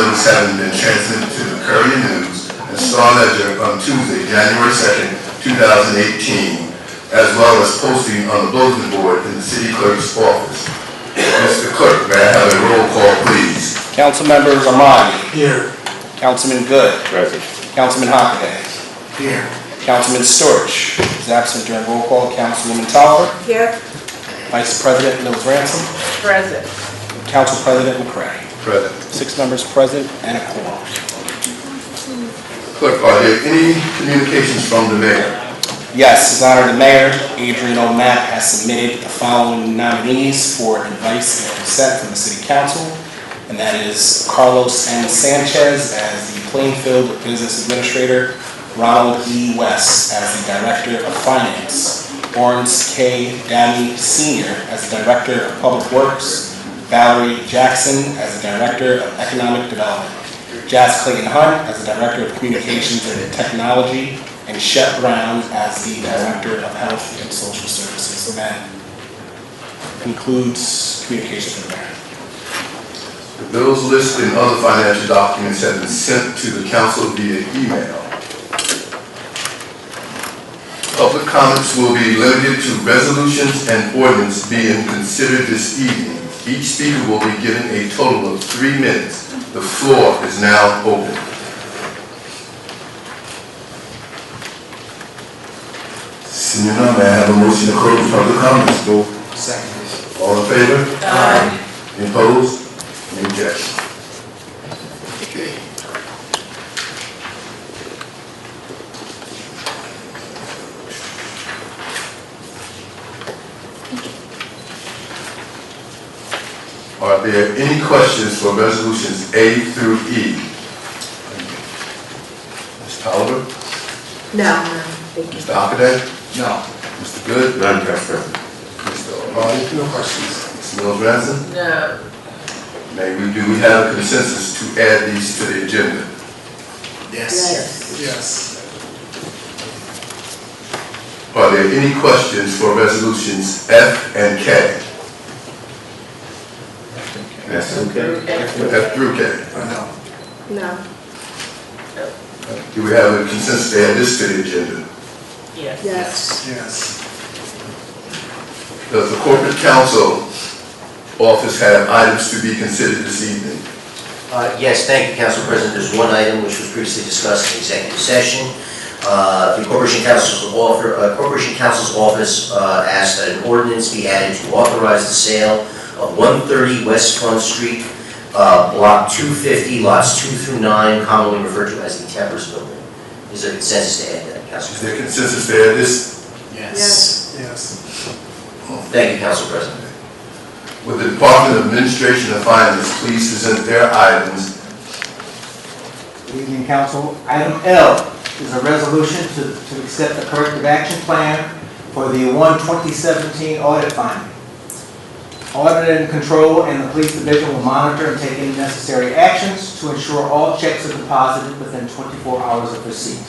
notice having been transmitted to the Courier News and Star Ledger on Tuesday, January 2nd, 2018, as well as posting on the bulletin board in the city clerk's office. Mr. Clerk, may I have a roll call, please? Council members Armani. Here. Councilman Good. Present. Councilman Hockaday. Here. Councilman Storch is absent during roll call. Councilwoman Tolliver. Here. Vice President Mills Ransom. Present. Council President McCray. Present. 6 members present and a quorum. Clerk, are there any communications from the mayor? Yes, His Honor the Mayor, Adrian O'Mapp, has submitted the following nominees for advice and consent from the City Council, and that is Carlos N. Sanchez as the Plainfield Business Administrator, Ronald E. West as the Director of Finance, Lawrence K. Dammy Sr. as the Director of Public Works, Valerie Jackson as the Director of Economic Development, Jazz Clayton Hunt as the Director of Communications and Technology, and Shep Brown as the Director of Health and Social Services. And that concludes communication from the mayor. The bills list and other financial documents have been sent to the council via email. Public comments will be limited to resolutions and ordinance being considered this evening. Each speaker will be given a total of 3 minutes. The floor is now open. Seeing none, may I have a motion to close public comments? Go. Second. All in favor? Aye. Any opposed? Any objection? Okay. Are there any questions for resolutions A through E? Ms. Tolliver? No. Thank you. Mr. Hockaday? No. Mr. Good? None, Council President. Mr. O'Malley? No questions. Ms. Mills Ransom? No. Do we have a consensus to add these to the agenda? Yes. Yes. Are there any questions for resolutions F and K? Yes, okay. F through K. No. No. Do we have a consensus to add this to the agenda? Yes. Yes. Yes. Does the corporate counsel office have items to be considered this evening? Yes, thank you, Council President. There's one item which was previously discussed in executive session. The Corporation Counsel's Office asked that an ordinance be added to authorize the sale of 130 West Front Street, Block 250, lots 2 through 9, commonly referred to as the Tempers Building. Is there consensus to add that, Council Is President? there consensus to add this? Yes. Yes. Thank you, Council President. Would the Department of Administration and Finance please present their items? Good evening, Council. Item L is a resolution to accept the corrective action plan for the 1/2017 audit finding. Audit and Control and the Police Division will monitor and take any necessary actions to ensure all checks are deposited within 24 hours of receipt.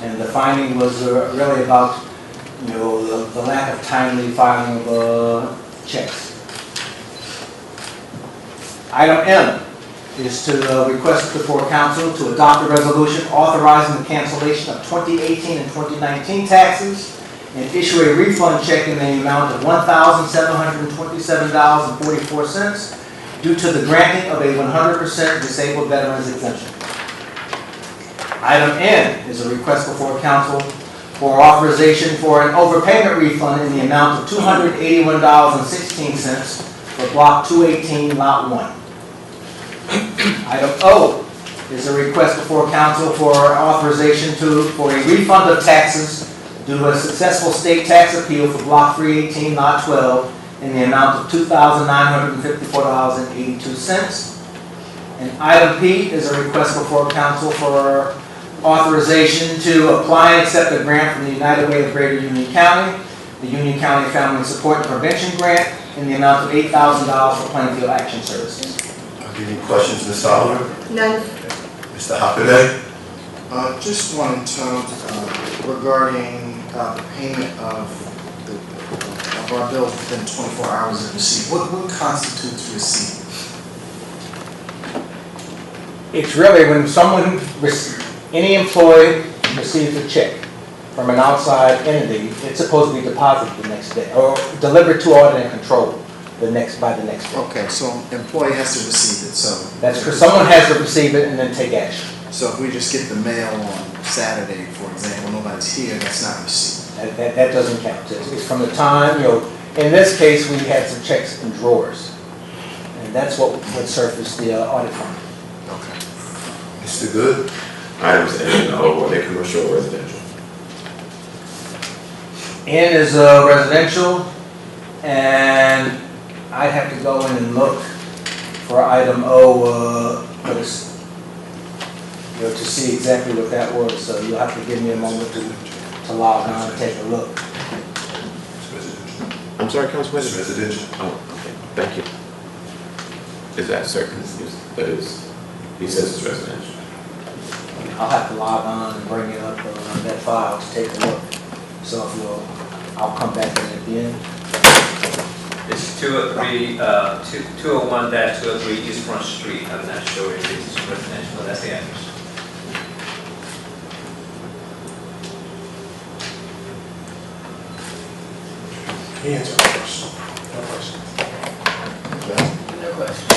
And the finding was really about, the lack of timely filing of checks. Item M is to request before council to adopt a resolution authorizing the cancellation of 2018 and 2019 taxes and issue a refund check in the amount of $1,727.44 due to the granting of a 100% disabled veterans exemption. Item N is a request before council for authorization for an overpayment refund in the amount of $281.16 for Block 218, Lot 1. Item O is a request before council for authorization for a refund of taxes due to a successful state tax appeal for Block 318, Lot 12 in the amount of $2,954.82. And item P is a request before council for authorization to apply and accept a grant from the United Way of Greater Union County, the Union County Family Support and Prevention Grant in the amount of $8,000 for Plainfield Action Services. Any questions, Ms. Oliver? None. Mr. Hockaday? Just wanted to regarding the payment of our bill within 24 hours of receipt. What constitutes receipt? It's really when someone, any employee receives a check from an outside entity, it's supposed to be deposited the next day, or delivered to audit and control by the next day. Okay, so employee has to receive it, so. That's because someone has to receive it and then take action. So if we just get the mail on Saturday, for example, nobody's here, that's not received. That doesn't count. It's from the time, in this case, we had some checks in drawers. And that's what would surface the audit fund. Okay. Mr. Good? Items N and O, were they commercial or residential? N is residential, and I'd have to go in and look for item O, to see exactly what that was. So you'll have to give me a moment to log on and take a look. It's residential. I'm sorry, Council It's President? residential. Oh, okay, thank you. Is that certain? That is, he says it's residential. I'll have to log on and bring it up on that file to take a look. So if I'll come back in at the end. It's 201-203 East Front Street. I'm not sure if it's residential, but that's the address. He answered the question. No question. No question.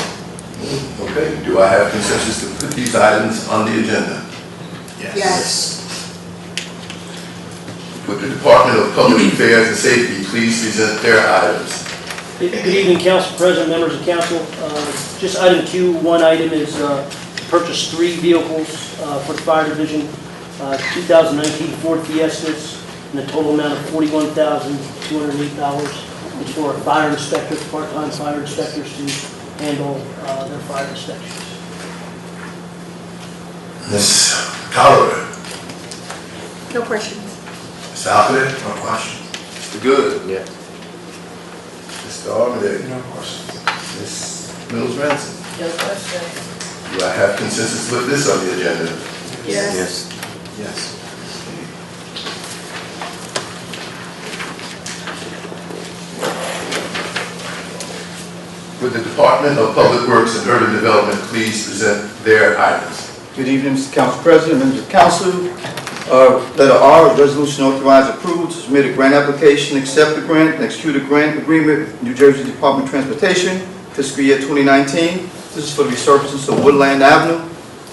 Okay, do I have consensus to put these items on the agenda? Yes. Would the Department of Public Affairs and Safety please present their items? Good evening, Council President, members of council. Just item Q, one item is to purchase 3 vehicles for the fire division, 2019 Ford Fiestas, in a total amount of $41,208. It's for fire inspectors, part-time fire inspectors to handle their fire inspections. Ms. Collier? No questions. Mr. Alcott? No questions. Mr. Good? Yes. Mr. Armadale? No question. Ms. Mills Ransom? No questions. Do I have consensus to put this on the agenda? Yes. Yes. Would the Department of Public Works and Urban Development please present their items? Good evening, Mr. Council President, members of council. Letter R, resolution authorized approval to submit a grant application, accept the grant, and execute a grant agreement with New Jersey Department of Transportation, fiscal year 2019. This is for the resurfacing of Woodland Avenue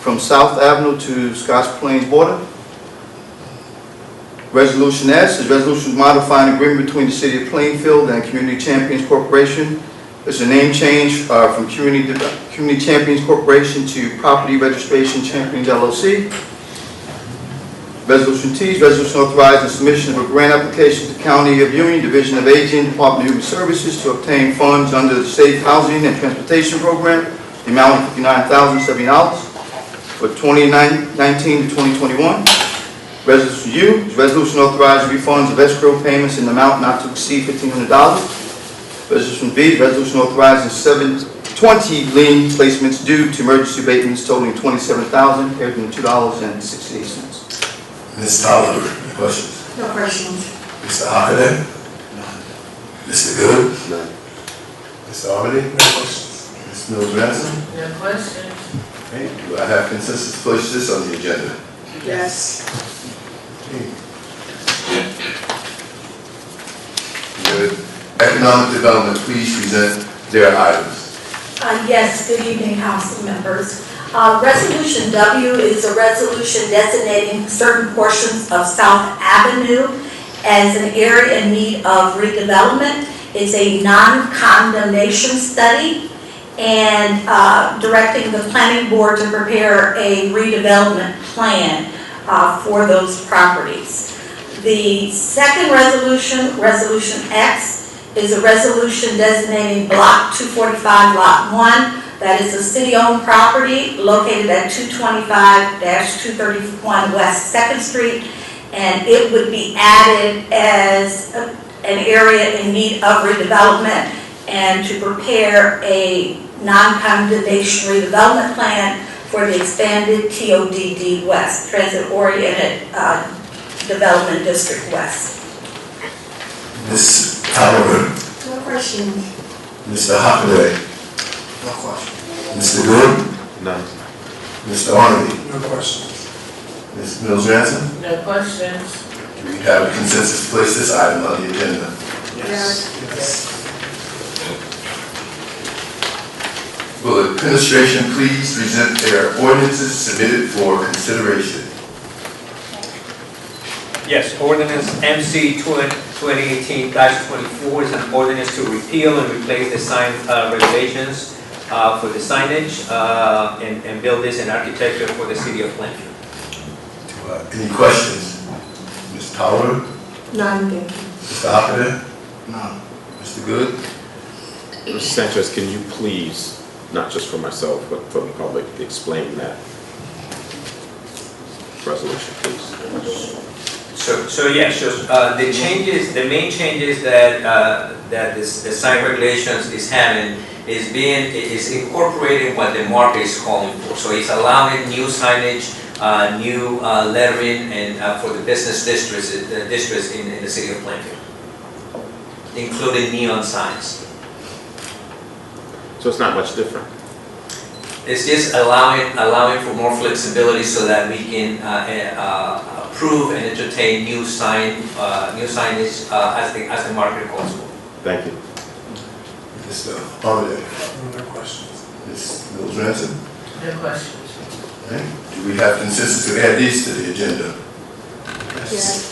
from South Avenue to Scotts Plains border. Resolution S is resolution modifying agreement between the City of Plainfield and Community Champions Corporation. It's a name change from Community Champions Corporation to Property Registration Champions LLC. Resolution T is resolution authorizing submission of a grant application to County of Union, Division of Aging, Department of Human Services to obtain funds under the Safe Housing and Transportation Program, the amount of $59,070 for 2019 to 2021. Resolution U is resolution authorizing refunds of escrow payments in the amount not to exceed $1,500. Resolution V, resolution authorizing 720 lien placements due to emergency abatements totaling $27,802.68. Ms. Collier, any questions? No questions. Mr. Alcott? Mr. Good? None. Mr. Armadale? No questions. Ms. Mills Ransom? No questions. Okay, do I have consensus to place this on the agenda? Yes. Would Economic Development please present their items? Yes, good evening, council members. Resolution W is a resolution designating certain portions of South Avenue as an area in need of redevelopment. It's a non-condemnation study and directing the planning board to prepare a redevelopment plan for those properties. The second resolution, Resolution X, is a resolution designating Block 245, Lot 1. That is a city-owned property located at 225-231 West 2nd Street, and it would be added as an area in need of redevelopment and to prepare a non-condemnation redevelopment plan for the expanded TODD West, Transit-Oriented Development District West. Ms. Collier? No questions. Mr. Hockaday? No question. Mr. Good? None. Mr. Arnoldi? No questions. Ms. Mills Ransom? No questions. Do we have a consensus to place this item on the agenda? Yes. Will the administration please present their ordinances submitted for consideration? Yes, ordinance MC 2018-24 is an ordinance to repeal and replace the sign regulations for the signage and build this in architecture for the city of Plainfield. Any questions? Ms. Powell? None, thank you. Mr. Hoppender? None. Mr. Good? Mr. Sanchez, can you please, not just for myself, but for the public, explain that resolution, please? The main changes that the sign regulations is having is incorporating what the market is calling for. So it's allowing new signage, new lettering, and for the business districts in the city of Plainfield, including neon signs. So it's not much different. It's just allowing for more flexibility so that we can approve and entertain new signage as the market calls for. Thank you. Mr. Arnoldi? No questions. Ms. Mills Ransom? No questions. Okay. Do we have consensus to add these to the agenda? Yes.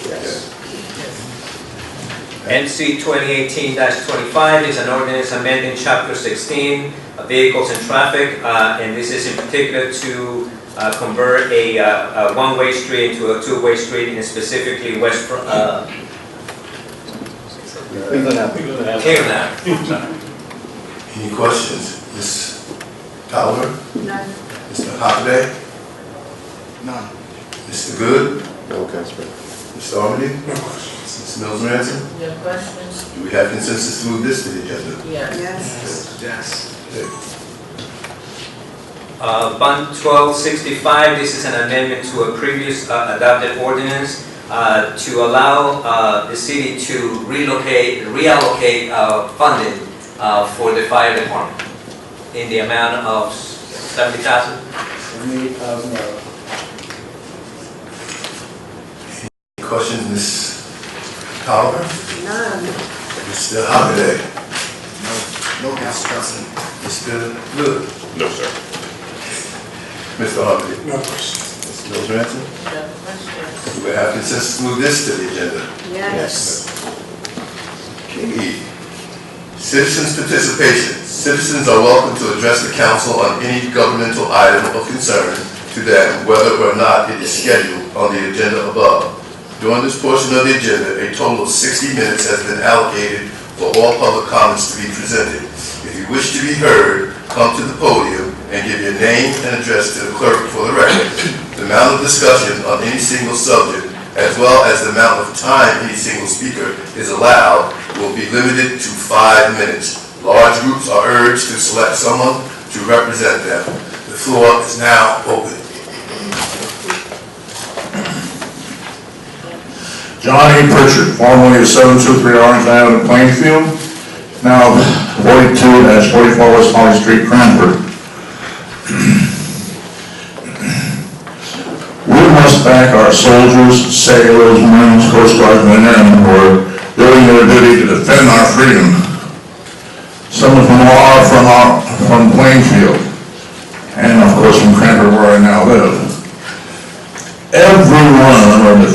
NC 2018-25 is an ordinance amending Chapter 16, Vehicles and Traffic, and this is in particular to convert a one-way street into a two-way street, and specifically Cleveland Ave. Any questions? Ms. Powell? None. Mr. Hoppender? None. Mr. Good? No, Council President. Mr. Arnoldi? No questions. Ms. Mills Ransom? No questions. Do we have consensus to move this to the agenda? Yes. Yes. Okay. Bond 1265, this is an amendment to a previous adopted ordinance to allow the city to reallocate funding for the fire department in the amount of $70,000. $78,000. Any questions, Ms. Powell? None. Mr. Hoppender? No, Council President. Mr. Good? No, sir. Mr. Arnoldi? No questions. Ms. Mills Ransom? No questions. Do we have consensus to move this to the agenda? Yes. King E. Citizens' participation. Citizens are welcome to address the council on any governmental item of concern to them, whether or not it is scheduled on the agenda above. During this portion of the agenda, a total of 60 minutes has been allocated for all public comments to be presented. If you wish to be heard, come to the podium and give your name and address to the clerk for the record. The amount of discussion on any single subject, as well as the amount of time any single speaker is allowed, will be limited to 5 minutes. Large groups are urged to select someone to represent them. The floor is now open. John A. Pritchard, formerly of 723 Orange Avenue, Plainfield, now 42-44 West Holly Street, Cranford. We must back our soldiers, sailors, Marines, Coast Guardsmen, and airmen who are doing their duty to defend our freedom. Some of them are from Plainfield, and of course from Cranford, where I now live. Every one of them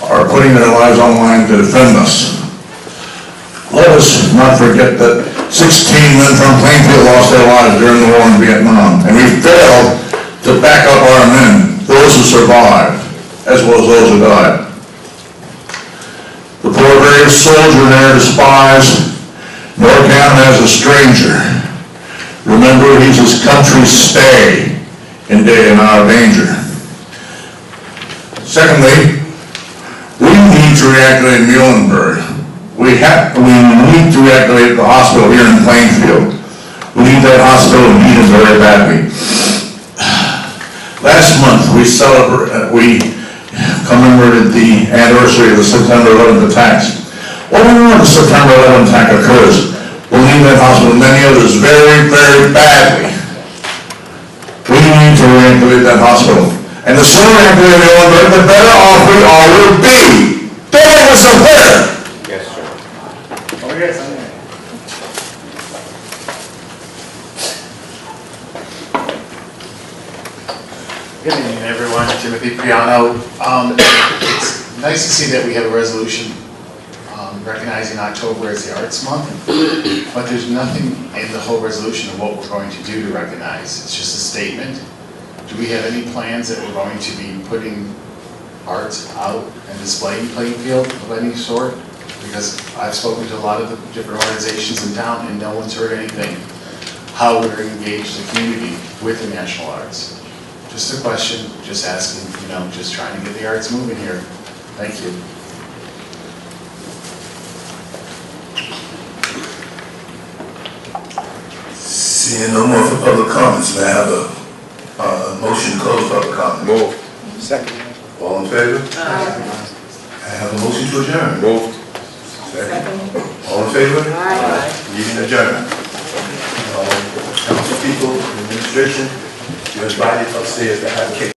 are putting their lives on the line to defend us. Let us not forget that 16 men from Plainfield lost their lives during the war in Vietnam, and we failed to back up our men, those who survived, as well as those who died. The poor brave soldier there despised, nor count as a stranger. Remember, he's his country's stay in day and hour of danger. Secondly, we need to reactivate Muhlenberg. We need to reactivate the hospital here in Plainfield. We need that hospital needed very badly. Last month we commemorated the anniversary of the September 11th attacks. Well, when the September 11th attack occurs, we'll need that hospital and many others very, very badly. We need to Plainfield at that hospital. And the sooner we have to do the better off we all will be. Don't make us so clear. Yes, sir. Oh, yes, I'm there. Good evening, everyone. Timothy Priano. It's nice to see that we have a resolution recognizing October as the Arts Month, but there's nothing in the whole resolution of what we're going to do to recognize. It's just a statement. Do we have any plans that we're going to be putting arts out and displaying Plainfield of any sort? Because I've spoken to a lot of the different organizations in town and no one's heard anything. How we're going to engage the community with the national arts. Just a question, just asking, just trying to get the arts moving here. Thank you. Seeing no more for public comments, may I have a motion to close public comment? Move. Second. All in favor? I have a motion to adjourn. Moved. Second. All in favor? Meeting adjourned. Council people, administration, you're invited upstairs to have cake.